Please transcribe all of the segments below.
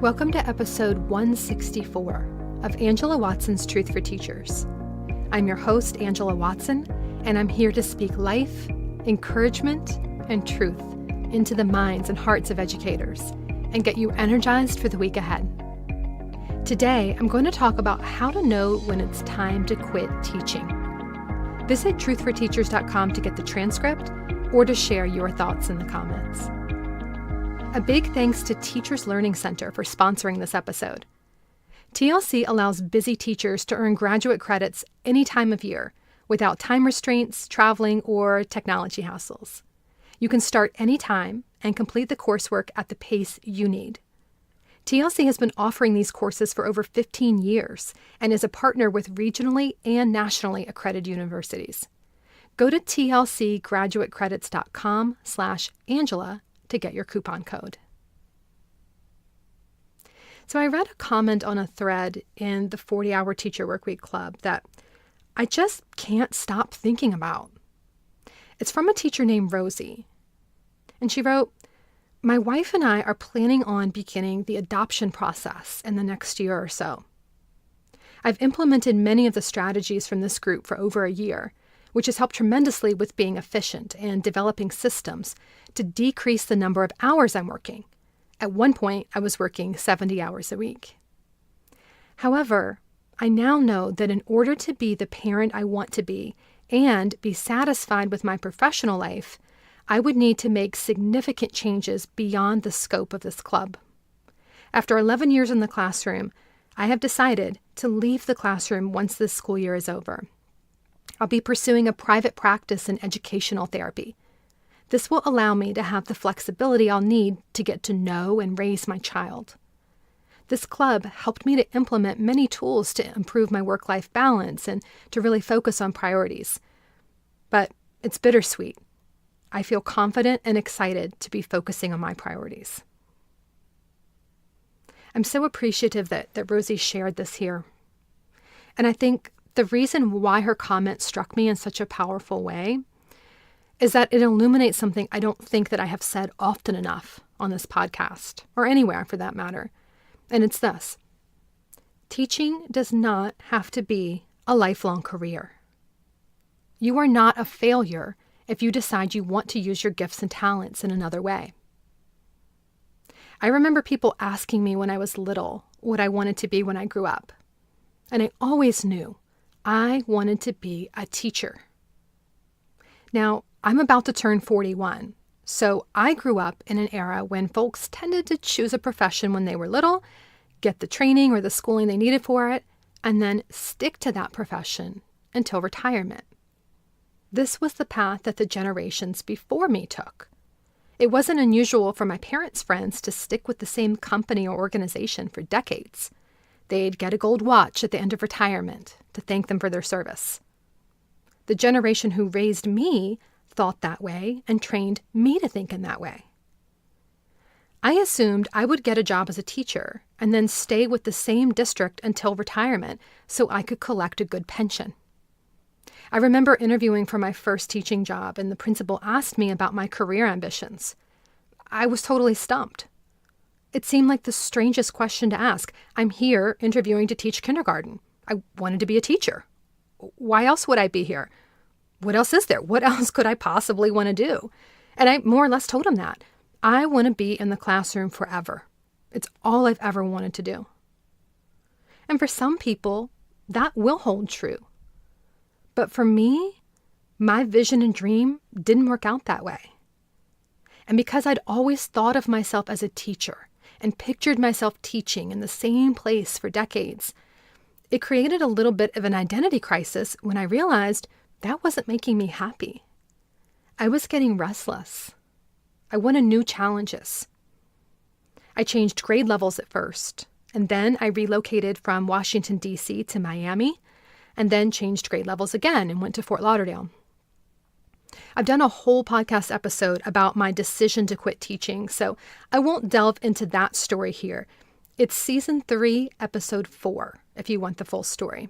Welcome to episode 164 of Angela Watson's Truth for Teachers. I'm your host, Angela Watson, and I'm here to speak life, encouragement, and truth into the minds and hearts of educators and get you energized for the week ahead. Today, I'm going to talk about how to know when it's time to quit teaching. Visit truthforteachers.com to get the transcript or to share your thoughts in the comments. A big thanks to Teachers Learning Center for sponsoring this episode. TLC allows busy teachers to earn graduate credits any time of year without time restraints, traveling, or technology hassles. You can start anytime and complete the coursework at the pace you need. TLC has been offering these courses for over 15 years and is a partner with regionally and nationally accredited universities. Go to tlcgraduatecredits.com/Angela to get your coupon code. So I read a comment on a thread in the 40-Hour Teacher Workweek Club that I just can't stop thinking about. It's from a teacher named Rosie. And she wrote, "My wife and I are planning on beginning the adoption process in the next year or so. I've implemented many of the strategies from this group for over a year, which has helped tremendously with being efficient and developing systems to decrease the number of hours I'm working. At one point, I was working 70 hours a week. However, I now know that in order to be the parent I want to be and be satisfied with my professional life, I would need to make significant changes beyond the scope of this club. After 11 years in the classroom, I have decided to leave the classroom once this school year is over. I'll be pursuing a private practice in educational therapy. This will allow me to have the flexibility I'll need to get to know and raise my child. This club helped me to implement many tools to improve my work-life balance and to really focus on priorities. But it's bittersweet. I feel confident and excited to be focusing on my priorities." I'm so appreciative that Rosie shared this here. And I think the reason why her comment struck me in such a powerful way is that it illuminates something I don't think that I have said often enough on this podcast, or anywhere for that matter. And it's this: teaching does not have to be a lifelong career. You are not a failure if you decide you want to use your gifts and talents in another way. I remember people asking me when I was little what I wanted to be when I grew up. And I always knew I wanted to be a teacher. Now, I'm about to turn 41, so I grew up in an era when folks tended to choose a profession when they were little, get the training or the schooling they needed for it, and then stick to that profession until retirement. This was the path that the generations before me took. It wasn't unusual for my parents' friends to stick with the same company or organization for decades. They'd get a gold watch at the end of retirement to thank them for their service. The generation who raised me thought that way and trained me to think in that way. I assumed I would get a job as a teacher and then stay with the same district until retirement so I could collect a good pension. I remember interviewing for my first teaching job, and the principal asked me about my career ambitions. I was totally stumped. It seemed like the strangest question to ask. I'm here interviewing to teach kindergarten. I wanted to be a teacher. Why else would I be here? What else is there? What else could I possibly want to do? And I more or less told him that. I want to be in the classroom forever. It's all I've ever wanted to do. And for some people, that will hold true. But for me, my vision and dream didn't work out that way. And because I'd always thought of myself as a teacher and pictured myself teaching in the same place for decades, it created a little bit of an identity crisis when I realized that wasn't making me happy. I was getting restless. I wanted new challenges. I changed grade levels at first, and then I relocated from Washington, D.C. to Miami, and then changed grade levels again and went to Fort Lauderdale. I've done a whole podcast episode about my decision to quit teaching, so I won't delve into that story here. It's season 3, episode 4, if you want the full story.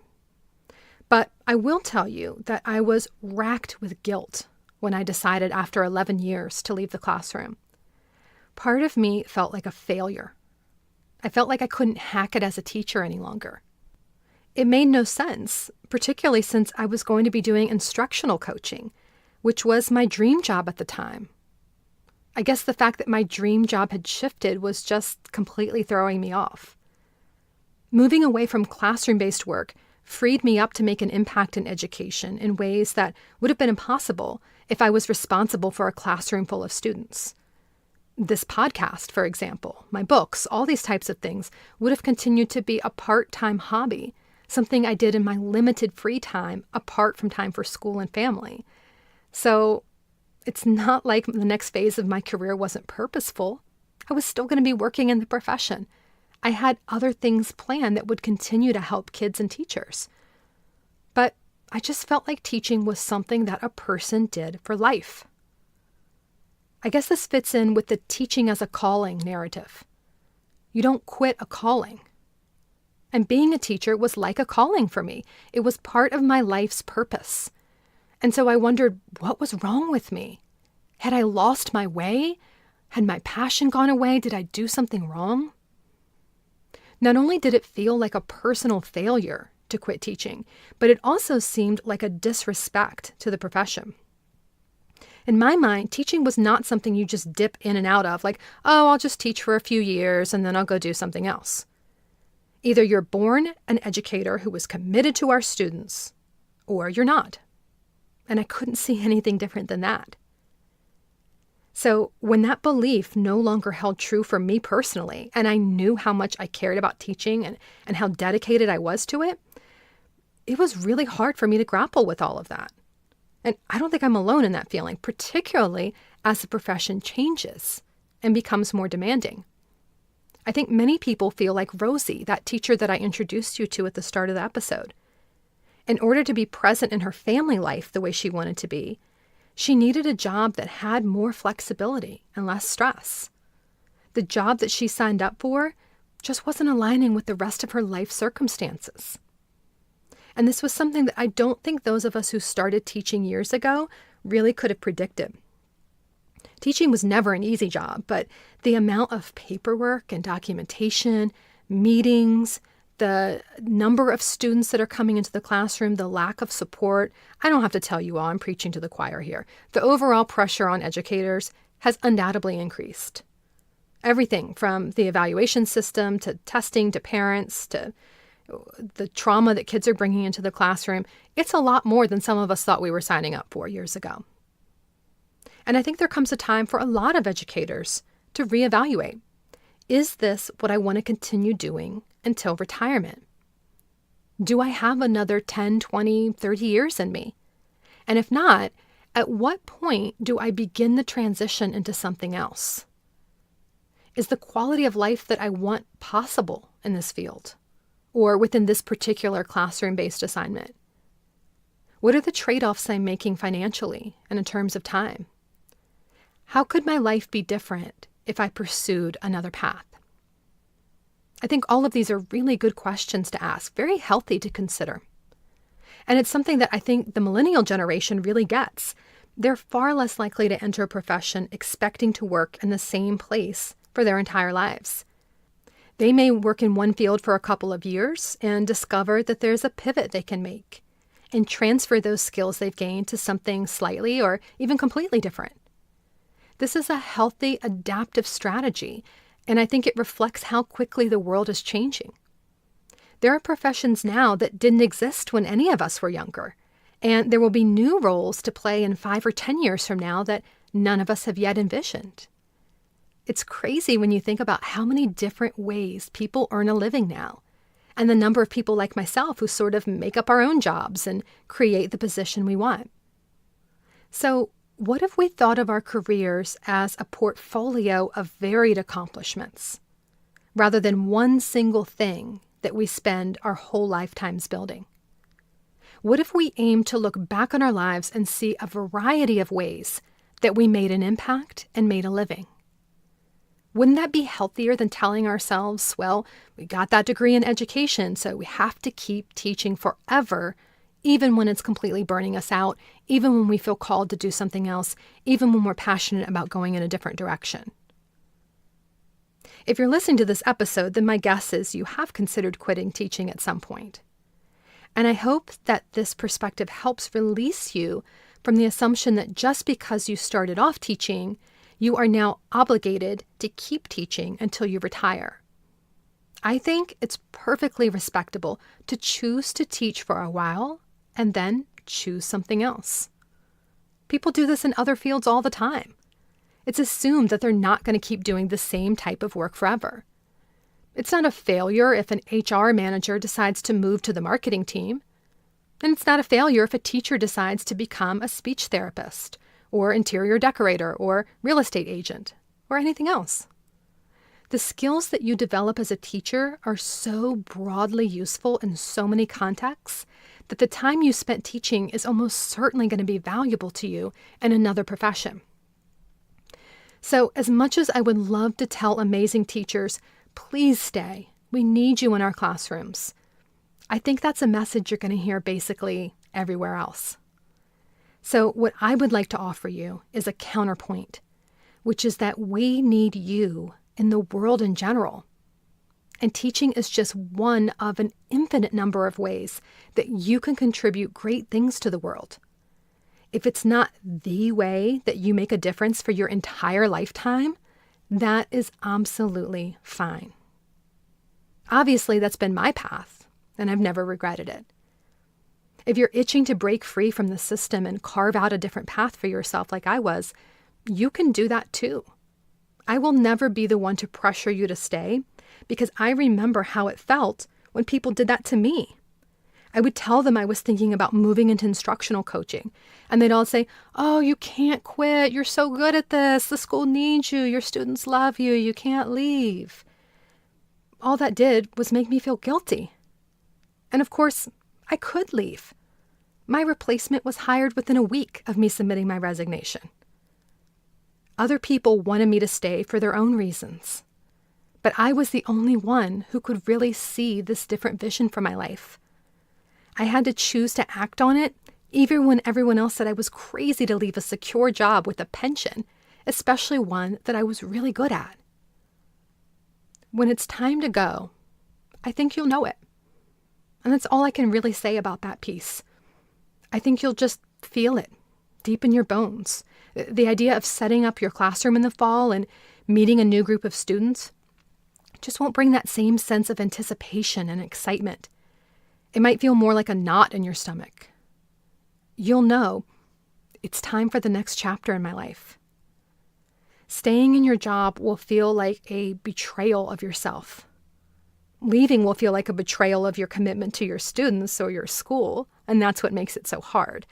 But I will tell you that I was racked with guilt when I decided after 11 years to leave the classroom. Part of me felt like a failure. I felt like I couldn't hack it as a teacher any longer. It made no sense, particularly since I was going to be doing instructional coaching, which was my dream job at the time. I guess the fact that my dream job had shifted was just completely throwing me off. Moving away from classroom-based work freed me up to make an impact in education in ways that would have been impossible if I was responsible for a classroom full of students. This podcast, for example, my books, all these types of things would have continued to be a part-time hobby, something I did in my limited free time apart from time for school and family. So it's not like the next phase of my career wasn't purposeful. I was still going to be working in the profession. I had other things planned that would continue to help kids and teachers. But I just felt like teaching was something that a person did for life. I guess this fits in with the teaching as a calling narrative. You don't quit a calling. And being a teacher was like a calling for me. It was part of my life's purpose. And so I wondered, what was wrong with me? Had I lost my way? Had my passion gone away? Did I do something wrong? Not only did it feel like a personal failure to quit teaching, but it also seemed like a disrespect to the profession. In my mind, teaching was not something you just dip in and out of, like, oh, I'll just teach for a few years and then I'll go do something else. Either you're born an educator who was committed to our students, or you're not. And I couldn't see anything different than that. So when that belief no longer held true for me personally, and I knew how much I cared about teaching and how dedicated I was to it, it was really hard for me to grapple with all of that. And I don't think I'm alone in that feeling, particularly as the profession changes and becomes more demanding. I think many people feel like Rosie, that teacher that I introduced you to at the start of the episode. In order to be present in her family life the way she wanted to be, she needed a job that had more flexibility and less stress. The job that she signed up for just wasn't aligning with the rest of her life circumstances. And this was something that I don't think those of us who started teaching years ago really could have predicted. Teaching was never an easy job, but the amount of paperwork and documentation, meetings, the number of students that are coming into the classroom, the lack of support, I don't have to tell you all, I'm preaching to the choir here. The overall pressure on educators has undoubtedly increased. Everything from the evaluation system to testing to parents to the trauma that kids are bringing into the classroom, it's a lot more than some of us thought we were signing up for years ago. And I think there comes a time for a lot of educators to reevaluate. Is this what I want to continue doing until retirement? Do I have another 10, 20, 30 years in me? And if not, at what point do I begin the transition into something else? Is the quality of life that I want possible in this field or within this particular classroom-based assignment? What are the trade-offs I'm making financially and in terms of time? How could my life be different if I pursued another path? I think all of these are really good questions to ask, very healthy to consider. And it's something that I think the millennial generation really gets. They're far less likely to enter a profession expecting to work in the same place for their entire lives. They may work in one field for a couple of years and discover that there's a pivot they can make and transfer those skills they've gained to something slightly or even completely different. This is a healthy, adaptive strategy, and I think it reflects how quickly the world is changing. There are professions now that didn't exist when any of us were younger, and there will be new roles to play in 5 or 10 years from now that none of us have yet envisioned. It's crazy when you think about how many different ways people earn a living now, and the number of people like myself who sort of make up our own jobs and create the position we want. So, what if we thought of our careers as a portfolio of varied accomplishments, rather than one single thing that we spend our whole lifetimes building? What if we aim to look back on our lives and see a variety of ways that we made an impact and made a living? Wouldn't that be healthier than telling ourselves, well, we got that degree in education, so we have to keep teaching forever, even when it's completely burning us out, even when we feel called to do something else, even when we're passionate about going in a different direction? If you're listening to this episode, then my guess is you have considered quitting teaching at some point. And I hope that this perspective helps release you from the assumption that just because you started off teaching, you are now obligated to keep teaching until you retire. I think it's perfectly respectable to choose to teach for a while and then choose something else. People do this in other fields all the time. It's assumed that they're not going to keep doing the same type of work forever. It's not a failure if an HR manager decides to move to the marketing team. And it's not a failure if a teacher decides to become a speech therapist or interior decorator or real estate agent or anything else. The skills that you develop as a teacher are so broadly useful in so many contexts that the time you spent teaching is almost certainly going to be valuable to you in another profession. So as much as I would love to tell amazing teachers, please stay, we need you in our classrooms, I think that's a message you're going to hear basically everywhere else. So what I would like to offer you is a counterpoint, which is that we need you in the world in general. And teaching is just one of an infinite number of ways that you can contribute great things to the world. If it's not the way that you make a difference for your entire lifetime, that is absolutely fine. Obviously, that's been my path, and I've never regretted it. If you're itching to break free from the system and carve out a different path for yourself like I was, you can do that too. I will never be the one to pressure you to stay because I remember how it felt when people did that to me. I would tell them I was thinking about moving into instructional coaching, and they'd all say, "Oh, you can't quit. You're so good at this. The school needs you. Your students love you. You can't leave." All that did was make me feel guilty. And of course, I could leave. My replacement was hired within a week of me submitting my resignation. Other people wanted me to stay for their own reasons, but I was the only one who could really see this different vision for my life. I had to choose to act on it, even when everyone else said I was crazy to leave a secure job with a pension, especially one that I was really good at. When it's time to go, I think you'll know it. And that's all I can really say about that piece. I think you'll just feel it deep in your bones. The idea of setting up your classroom in the fall and meeting a new group of students just won't bring that same sense of anticipation and excitement. It might feel more like a knot in your stomach. You'll know it's time for the next chapter in my life. Staying in your job will feel like a betrayal of yourself. Leaving will feel like a betrayal of your commitment to your students or your school, and that's what makes it so hard.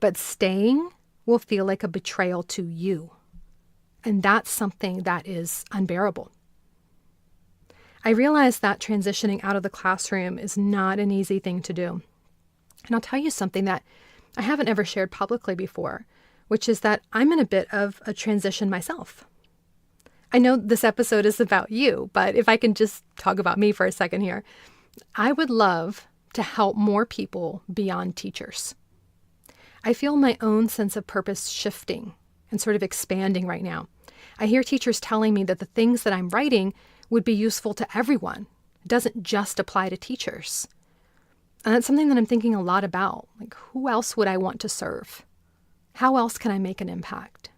But staying will feel like a betrayal to you, and that's something that is unbearable. I realize that transitioning out of the classroom is not an easy thing to do. And I'll tell you something that I haven't ever shared publicly before, which is that I'm in a bit of a transition myself. I know this episode is about you, but if I can just talk about me for a second here, I would love to help more people beyond teachers. I feel my own sense of purpose shifting and sort of expanding right now. I hear teachers telling me that the things that I'm writing would be useful to everyone. It doesn't just apply to teachers. And that's something that I'm thinking a lot about. Like, who else would I want to serve? How else can I make an impact?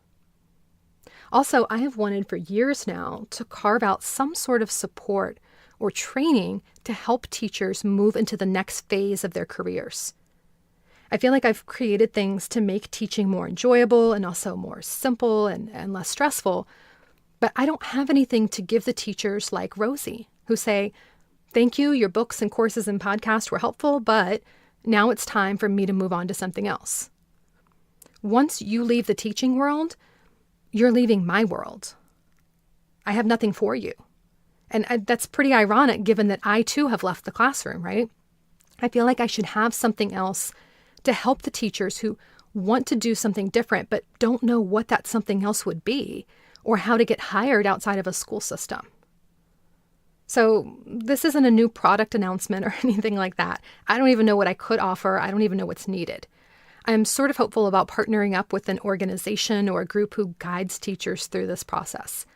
Also, I have wanted for years now to carve out some sort of support or training to help teachers move into the next phase of their careers. I feel like I've created things to make teaching more enjoyable and also more simple and less stressful, but I don't have anything to give the teachers like Rosie, who say, "Thank you, your books and courses and podcasts were helpful, but now it's time for me to move on to something else." Once you leave the teaching world, you're leaving my world. I have nothing for you. And that's pretty ironic given that I too have left the classroom, right? I feel like I should have something else to help the teachers who want to do something different but don't know what that something else would be or how to get hired outside of a school system. So this isn't a new product announcement or anything like that. I don't even know what I could offer. I don't even know what's needed. I'm sort of hopeful about partnering up with an organization or a group who guides teachers through this process.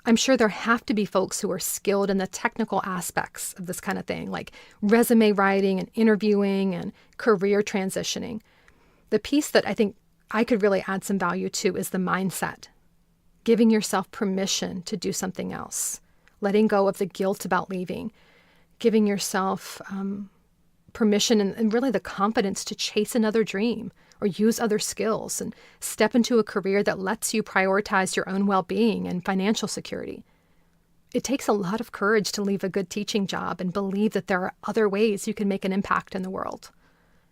I'm sure there have to be folks who are skilled in the technical aspects of this kind of thing, like resume writing and interviewing and career transitioning. The piece that I think I could really add some value to is the mindset, giving yourself permission to do something else, letting go of the guilt about leaving, giving yourself permission and really the confidence to chase another dream or use other skills and step into a career that lets you prioritize your own well-being and financial security. It takes a lot of courage to leave a good teaching job and believe that there are other ways you can make an impact in the world.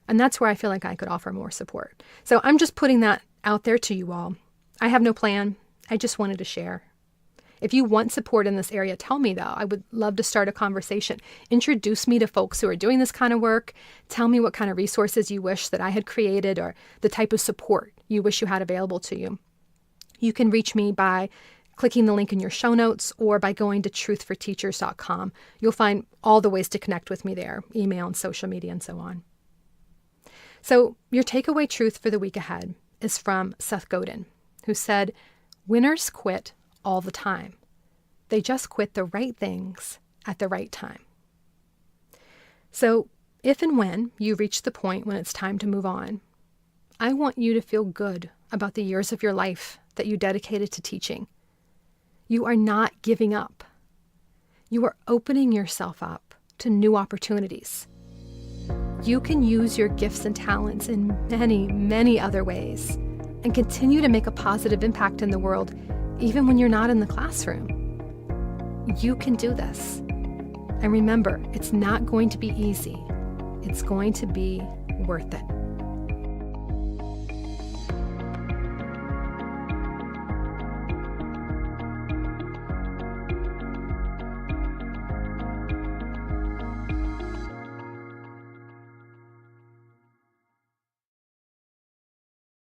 And that's where I feel like I could offer more support. So I'm just putting that out there to you all. I have no plan. I just wanted to share. If you want support in this area, tell me though. I would love to start a conversation. Introduce me to folks who are doing this kind of work. Tell me what kind of resources you wish that I had created or the type of support you wish you had available to you. You can reach me by clicking the link in your show notes or by going to truthforteachers.com. You'll find all the ways to connect with me there, email and social media and so on. So your takeaway truth for the week ahead is from Seth Godin, who said, "Winners quit all the time. They just quit the right things at the right time." So if and when you reach the point when it's time to move on, I want you to feel good about the years of your life that you dedicated to teaching. You are not giving up. You are opening yourself up to new opportunities. You can use your gifts and talents in many, many other ways and continue to make a positive impact in the world even when you're not in the classroom. You can do this. And remember, it's not going to be easy. It's going to be worth it.